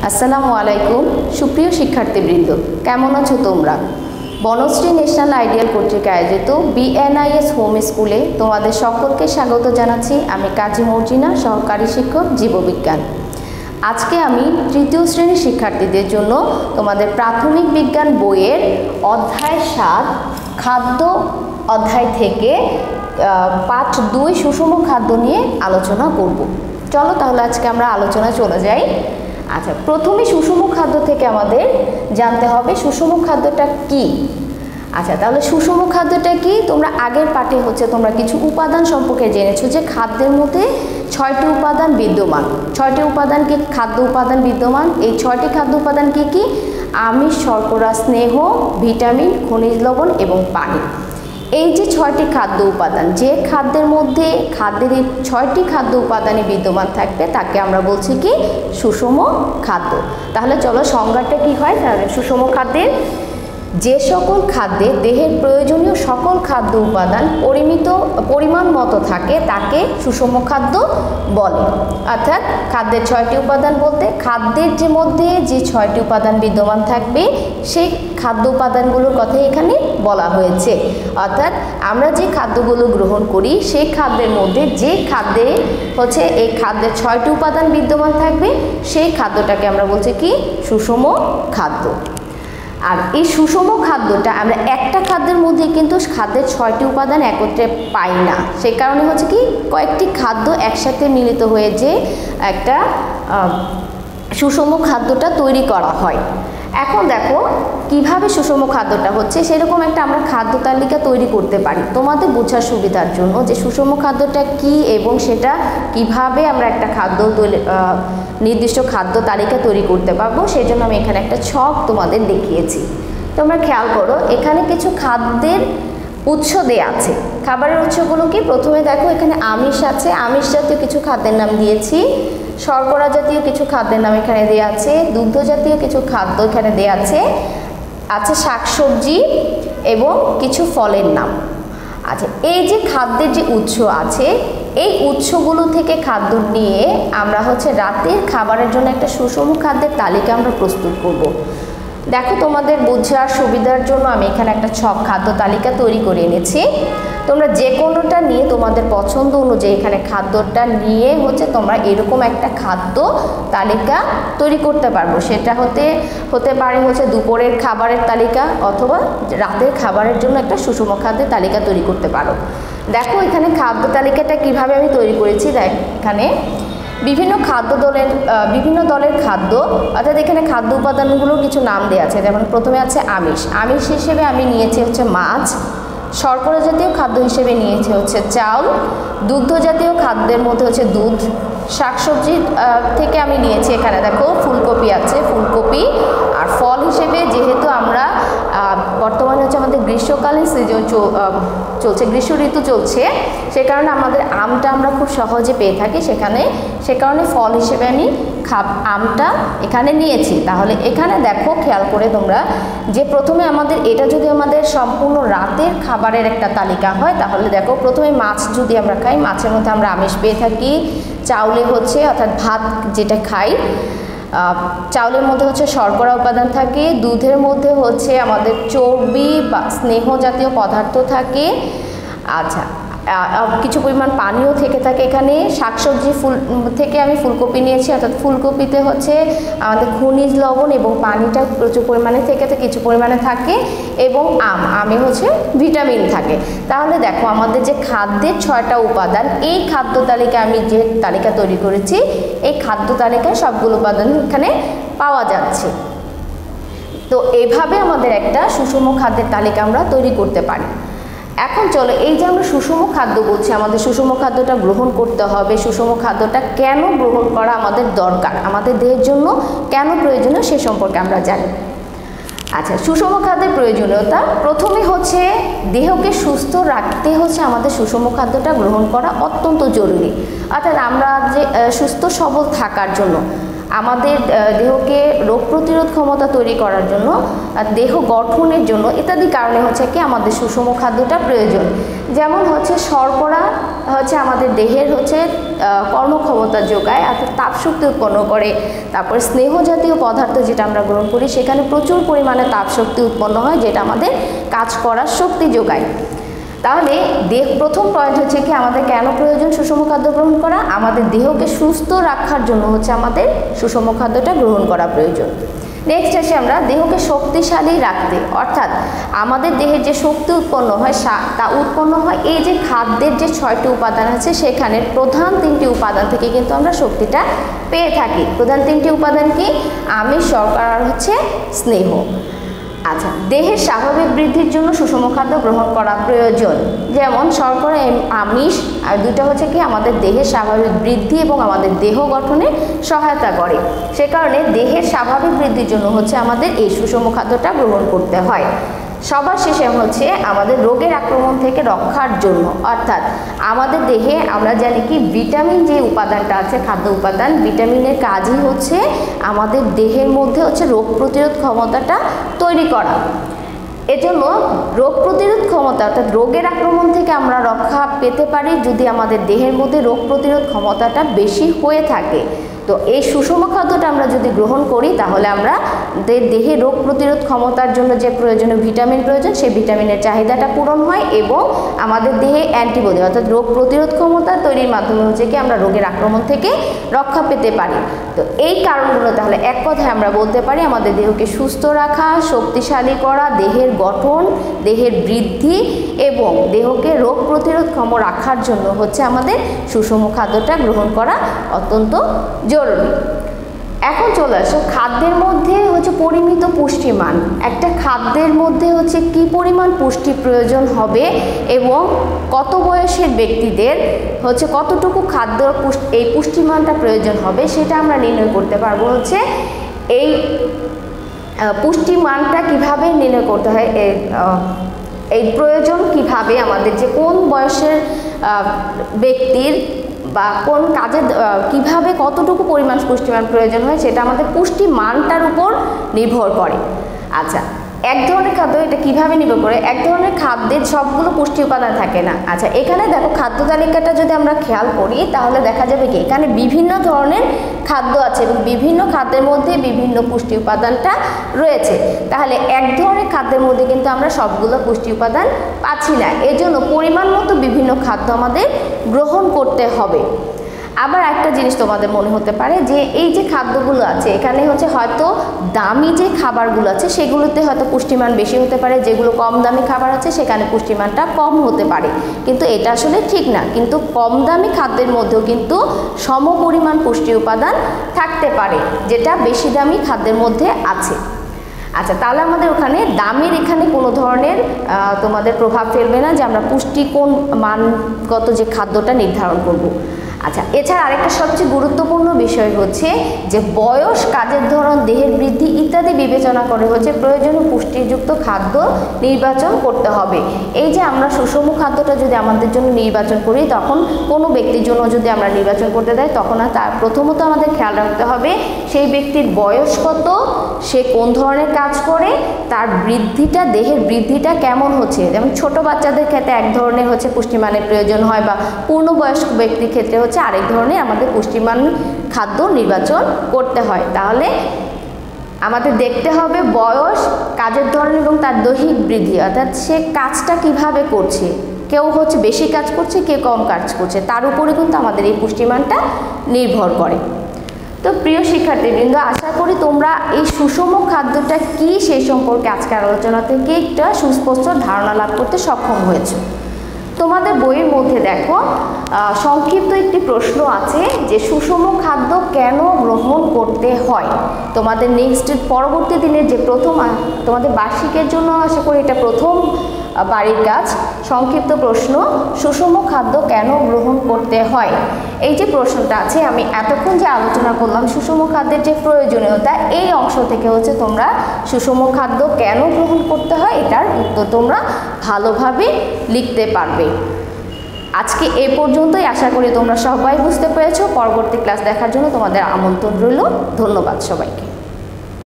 আসসালামু আলাইকুম সুপ্রিয় শিক্ষার্থীবৃন্দ, কেমন আছো তোমরা? বনশ্রী ন্যাশনাল আইডিয়াল কর্তৃক আয়োজিত বিএনআইএস হোম স্কুলে তোমাদের সকলকে স্বাগত জানাচ্ছি। আমি কাজী মর্জিনা, সহকারী শিক্ষক জীববিজ্ঞান। আজকে আমি তৃতীয় শ্রেণীর শিক্ষার্থীদের জন্য তোমাদের প্রাথমিক বিজ্ঞান বইয়ের অধ্যায় 7 খাদ্য অধ্যায় থেকে পাঠ 2 সুষম খাদ্য নিয়ে আলোচনা করব। চলো তাহলে আজকে আমরা আলোচনা চলে যাই। আচ্ছা, প্রথমে সুষম খাদ্য থেকে আমাদের জানতে হবে সুষম খাদ্যটা কি। আচ্ছা, তাহলে সুষম খাদ্যটা কি? তোমরা আগের পাঠে তোমরা কিছু উপাদান সম্পর্কে জেনেছো যে খাদ্যের মধ্যে 6টি উপাদান বিদ্যমান। 6টি উপাদান কি? খাদ্য উপাদান বিদ্যমান। এই 6টি খাদ্য উপাদান কি কি? আমিষ, শর্করা, স্নেহ, ভিটামিন, খনিজ লবণ এবং পানি। এই যে 6টি খাদ্য উপাদান, যে খাদ্যের মধ্যে খাদ্যের এই 6টি খাদ্য উপাদানই বিদ্যমান থাকবে তাকে আমরা বলছি কি? সুষম খাদ্য। তাহলে চলো সংজ্ঞাটা কি হয়। তাহলে সুষম খাদ্যের যে সকল খাদ্যে দেহের প্রয়োজনীয় সকল খাদ্য উপাদান পরিমাণ মতো থাকে তাকে সুষম খাদ্য বলে। অর্থাৎ খাদ্যের 6টি উপাদান বলতে খাদ্যের যে মধ্যে যে 6টি উপাদান বিদ্যমান থাকবে সেই খাদ্য উপাদানগুলোর কথাই এখানে বলা হয়েছে। অর্থাৎ আমরা যে খাদ্যগুলো গ্রহণ করি সেই খাদ্যের মধ্যে যে খাদ্যে এই খাদ্যের 6টি উপাদান বিদ্যমান থাকবে সেই খাদ্যটাকে আমরা বলছি কি? সুষম খাদ্য। আর এই সুষম খাদ্যটা আমরা একটা খাদ্যের মধ্যে কিন্তু খাদ্যের 6টি উপাদান একত্রে পাই না। সেই কারণে কি কয়েকটি খাদ্য একসাথে মিলিত হয়ে যে একটা সুষম খাদ্যটা তৈরি করা হয়। এখন দেখো কিভাবে সুষম খাদ্যটা হচ্ছে, সেরকম একটা আমরা খাদ্য তালিকা তৈরি করতে পারি তোমাদের বোঝার সুবিধার জন্য যে সুষম খাদ্যটা কি এবং সেটা কিভাবে আমরা একটা নির্দিষ্ট খাদ্য তালিকা তৈরি করতে পারবো। সেই জন্য আমি এখানে একটা ছক তোমাদের দেখিয়েছি। তোমরা খেয়াল করো, এখানে কিছু খাদ্যের উৎস দেয়া আছে। খাবারের উৎসগুলো কি? প্রথমে দেখো এখানে আমিষ আছে, আমিষ জাতীয় কিছু খাদ্যের নাম দিয়েছি। শর্করা জাতীয় কিছু খাদ্যের নাম এখানে দেওয়া আছে। দুগ্ধ জাতীয় কিছু খাদ্য এখানে দেওয়া আছে শাকসবজি এবং কিছু ফলের নাম। আচ্ছা, এই যে খাদ্যের যে উৎস আছে এই উৎসগুলো থেকে খাদ্য নিয়ে আমরা রাতের খাবারের জন্য একটা সুষম খাদ্যের তালিকা আমরা প্রস্তুত করব। দেখো তোমাদের বোঝার সুবিধার জন্য আমি এখানে একটা ছক খাদ্য তালিকা তৈরি করে এনেছি। তোমরা যে কোনোটা নিয়ে তোমাদের পছন্দ অনুযায়ী এখানে খাদ্যটা নিয়ে তোমরা এরকম একটা খাদ্য তালিকা তৈরি করতে পারবো। সেটা হতে পারে দুপুরের খাবারের তালিকা অথবা রাতের খাবারের জন্য একটা সুষম খাদ্যের তালিকা তৈরি করতে পারো। দেখো এখানে খাদ্য তালিকাটা কিভাবে আমি তৈরি করেছি। দেখ এখানে বিভিন্ন দলের খাদ্য, অর্থাৎ এখানে খাদ্য উপাদানগুলোর কিছু নাম দেওয়া আছে। যেমন প্রথমে আছে আমিষ। আমিষ হিসেবে আমি নিয়েছি মাছ। শর্করা জাতীয় খাদ্য হিসেবে নিয়েছি চাউল। দুগ্ধ জাতীয় খাদ্যের মধ্যে দুধ। শাকসবজি থেকে আমি নিয়েছি এখানে দেখো ফুলকপি আছে, ফুলকপি। আর ফল হিসেবে যেহেতু আমরা বর্তমানে আমাদের গ্রীষ্মকালীন সিজন চলছে, গ্রীষ্ম ঋতু চলছে, সে কারণে আমাদের আমটা আমরা খুব সহজে পেয়ে থাকি। সে কারণে ফল হিসেবে আমি আমটা এখানে নিয়েছি। তাহলে এখানে দেখো খেয়াল করে তোমরা যে প্রথমে এটা যদি আমাদের সম্পূর্ণ রাতের খাবারের একটা তালিকা হয় তাহলে দেখো প্রথমে মাছ যদি আমরা খাই, মাছের মধ্যে আমরা আমিষ পেয়ে থাকি। চাউলে অর্থাৎ ভাত যেটা খাই, চাউলের মধ্যে শর্করা উপাদান থাকে। দুধের মধ্যে আমাদের চর্বি বা স্নেহ জাতীয় পদার্থ থাকে। আচ্ছা, কিছু পরিমাণ পানিও থেকে থাকে এখানে। শাকসবজি থেকে আমি ফুলকপি নিয়েছি, অর্থাৎ ফুলকপিতে আমাদের খনিজ লবণ এবং পানিটা প্রচুর পরিমাণে কিছু পরিমাণে থাকে এবং আমে ভিটামিন থাকে। তাহলে দেখো আমাদের যে খাদ্যের 6টা উপাদান, এই খাদ্য তালিকা আমি যে তালিকা তৈরি করেছি এই খাদ্য তালিকায় সবগুলো উপাদান এখানে পাওয়া যাচ্ছে। তো এইভাবে আমাদের একটা সুষম খাদ্যের তালিকা আমরা তৈরি করতে পারি। এখন চলো, এই যে আমরা সুষম খাদ্য বলছি, আমাদের সুষম খাদ্যটা গ্রহণ করতে হবে। সুষম খাদ্যটা কেন গ্রহণ করা আমাদের দরকার, আমাদের দেহের জন্য কেন প্রয়োজনীয় সে সম্পর্কে আমরা জানি। আচ্ছা, সুষম খাদ্যের প্রয়োজনীয়তা প্রথমে দেহকে সুস্থ রাখতে আমাদের সুষম খাদ্যটা গ্রহণ করা অত্যন্ত জরুরি। অর্থাৎ আমরা যে সুস্থ সবল থাকার জন্য আমাদের দেহকে রোগ প্রতিরোধ ক্ষমতা তৈরি করার জন্য, দেহ গঠনের জন্য ইত্যাদি কারণে হচ্ছে কি আমাদের সুষম খাদ্যটা প্রয়োজন। যেমন হচ্ছে শর্করা হচ্ছে আমাদের দেহের হচ্ছে কর্মক্ষমতা যোগায়, অর্থাৎ তাপশক্তি উৎপন্ন করে। তারপর স্নেহ জাতীয় পদার্থ যেটা আমরা গ্রহণ করি সেখানে প্রচুর পরিমাণে তাপশক্তি উৎপন্ন হয়, যেটা আমাদের কাজ করার শক্তি যোগায়। তাহলে প্রথম পয়েন্ট হচ্ছে কি আমাদের কেন প্রয়োজন সুষম খাদ্য গ্রহণ করা? আমাদের দেহকে সুস্থ রাখার জন্য হচ্ছে আমাদের সুষম খাদ্যটা গ্রহণ করা প্রয়োজন। নেক্সট আসে আমরা দেহকে শক্তিশালী রাখতে, অর্থাৎ আমাদের দেহের যে শক্তি উৎপন্ন হয় তা উৎপন্ন হয় এই যে খাদ্যের যে 6টি উপাদান আছে সেখানে প্রধান 3টি উপাদান থেকে কিন্তু আমরা শক্তিটা পেয়ে থাকি। প্রধান 3টি উপাদান কি? আমিষ, শর্করা আর হচ্ছে স্নেহ। আচ্ছা, দেহের স্বাভাবিক বৃদ্ধির জন্য সুষম খাদ্য গ্রহণ করা প্রয়োজন। যেমন শর্করা, আমিষ আর দুটো হচ্ছে কি আমাদের দেহের স্বাভাবিক বৃদ্ধি এবং আমাদের দেহ গঠনে সহায়তা করে। সে কারণে দেহের স্বাভাবিক বৃদ্ধির জন্য হচ্ছে আমাদের এই সুষম খাদ্যটা গ্রহণ করতে হয়। সবার শেষে হচ্ছে আমাদের রোগের আক্রমণ থেকে রক্ষার জন্য, অর্থাৎ আমাদের দেহে আমরা জানি কি ভিটামিন যে উপাদানটা আছে, খাদ্য উপাদান, ভিটামিনের কাজই হচ্ছে আমাদের দেহের মধ্যে হচ্ছে রোগ প্রতিরোধ ক্ষমতাটা তৈরি করা। এজন্য রোগ প্রতিরোধ ক্ষমতা অর্থাৎ রোগের আক্রমণ থেকে আমরা রক্ষা পেতে পারি যদি আমাদের দেহের মধ্যে রোগ প্রতিরোধ ক্ষমতাটা বেশি হয়ে থাকে। তো এই সুষম খাদ্যটা আমরা যদি গ্রহণ করি তাহলে আমরা দেহে রোগ প্রতিরোধ ক্ষমতার জন্য যে প্রয়োজনীয় ভিটামিন প্রয়োজন সেই ভিটামিনের চাহিদাটা পূরণ হয় এবং আমাদের দেহে অ্যান্টিবডি অর্থাৎ রোগ প্রতিরোধ ক্ষমতা তৈরির মাধ্যমে হচ্ছে কি আমরা রোগের আক্রমণ থেকে রক্ষা পেতে পারি। তো এই কারণগুলো তাহলে এক কথায় আমরা বলতে পারি আমাদের দেহকে সুস্থ রাখা, শক্তিশালী করা, দেহের গঠন, দেহের বৃদ্ধি এবং দেহকে রোগ প্রতিরোধ ক্ষম রাখার জন্য হচ্ছে আমাদের সুষম খাদ্যটা গ্রহণ করা অত্যন্ত জরুরি। এখন চলে আসো খাদ্যের মধ্যে হচ্ছে পরিমিত পুষ্টিমান। একটা খাদ্যের মধ্যে হচ্ছে কি পরিমাণ পুষ্টি প্রয়োজন হবে এবং কত বয়সের ব্যক্তিদের হচ্ছে কতটুকু খাদ্য এই পুষ্টিমানটা প্রয়োজন হবে সেটা আমরা নির্ণয় করতে পারবো। হচ্ছে এই পুষ্টিমানটা কিভাবে নির্ণয় করতে হয়, এই প্রয়োজন কিভাবে আমাদের যে কোন বয়সের ব্যক্তির বা কোন কাজে কিভাবে কতটুকু পরিমাণ পুষ্টিমান প্রয়োজন হয় সেটা আমাদের পুষ্টিমানটার উপর নির্ভর করে। আচ্ছা, এক ধরনের খাদ্য এটা কিভাবে নির্ভর করে? এক ধরনের খাদ্যের সবগুলো পুষ্টি উপাদান থাকে না। আচ্ছা, এখানে দেখো খাদ্য তালিকাটা যদি আমরা খেয়াল করি তাহলে দেখা যাবে কি এখানে বিভিন্ন ধরনের খাদ্য আছে এবং বিভিন্ন খাদ্যের মধ্যে বিভিন্ন পুষ্টি উপাদানটা রয়েছে। তাহলে এক ধরনের খাদ্যের মধ্যে কিন্তু আমরা সবগুলো পুষ্টি উপাদান পাচ্ছি না, এজন্য পরিমাণ মতো বিভিন্ন খাদ্য আমাদের গ্রহণ করতে হবে। আবার একটা জিনিস তোমাদের মনে হতে পারে যে এই যে খাদ্যগুলো আছে এখানে হচ্ছে হয়তো দামি যে খাবারগুলো আছে সেগুলোতে হয়তো পুষ্টিমান বেশি হতে পারে, যেগুলো কম দামি খাবার আছে সেখানে পুষ্টিমানটা কম হতে পারে, কিন্তু এটা আসলে ঠিক না। কিন্তু কম দামি খাদ্যের মধ্যেও কিন্তু সমপরিমাণ পুষ্টি উপাদান থাকতে পারে যেটা বেশি দামি খাদ্যের মধ্যে আছে। আচ্ছা, তাহলে আমাদের ওখানে দামের এখানে কোনো ধরনের তোমাদের প্রভাব ফেলবে না যে আমরা পুষ্টি কোন মানগত যে খাদ্যটা নির্ধারণ করব। আচ্ছা, এছাড়া আরেকটা সবচেয়ে গুরুত্বপূর্ণ বিষয় হচ্ছে যে বয়স, কাজের ধরন, দেহের বৃদ্ধি ইত্যাদি বিবেচনা করে হচ্ছে প্রয়োজনীয় পুষ্টিযুক্ত খাদ্য নির্বাচন করতে হবে। এই যে আমরা সুষম খাদ্যটা যদি আমাদের জন্য নির্বাচন করি তখন কোনো ব্যক্তির জন্য যদি আমরা নির্বাচন করতে দেয় তখন তার প্রথমত আমাদের খেয়াল রাখতে হবে সেই ব্যক্তির বয়স কত, সে কোন ধরনের কাজ করে, তার বৃদ্ধিটা, দেহের বৃদ্ধিটা কেমন হচ্ছে। যেমন ছোট বাচ্চাদের ক্ষেত্রে এক ধরনের হচ্ছে পুষ্টিমানের প্রয়োজন হয় বা পূর্ণবয়স্ক ব্যক্তির ক্ষেত্রে হচ্ছে আরেক ধরনের আমাদের পুষ্টিমান খাদ্য নির্বাচন করতে হয়। তাহলে আমাদের দেখতে হবে বয়স, কাজের ধরন এবং তার দৈহিক বৃদ্ধি, অর্থাৎ সে কাজটা কিভাবে করছে, কেউ হচ্ছে বেশি কাজ করছে, কেউ কম কাজ করছে, তার উপরে কিন্তু আমাদের এই পুষ্টিমানটা নির্ভর করে। তো প্রিয় শিক্ষার্থীবৃন্দ, আশা করি তোমরা এই সুষম খাদ্যটা কি সেই সম্পর্কে আজকের আলোচনা থেকে একটা সুস্পষ্ট ধারণা লাভ করতে সক্ষম হয়েছে। তোমাদের বইয়ের মধ্যে দেখো সংক্ষিপ্ত একটি প্রশ্ন আছে যে সুষম খাদ্য কেন গ্রহণ করতে হয়। তোমাদের নেক্সট পরবর্তী দিনের যে প্রথম তোমাদের বার্ষিকের জন্য আশা করি এটা প্রথম বাড়ির কাজ, সংক্ষিপ্ত প্রশ্ন, সুষম খাদ্য কেন গ্রহণ করতে হয়। এই যে প্রশ্নটা আছে, আমি এতক্ষণ যে আলোচনা করলাম সুষম খাদ্যের যে প্রয়োজনীয়তা, এই অংশ থেকে হচ্ছে তোমরা সুষম খাদ্য কেন গ্রহণ করতে হয় এটার উত্তর তোমরা ভালোভাবে লিখতে পারবে। আজকে এ পর্যন্তই, আশা করি তোমরা সবাই বুঝতে পেরেছো। পরবর্তী ক্লাস দেখার জন্য তোমাদের আমন্ত্রণ রইল। ধন্যবাদ সবাইকে।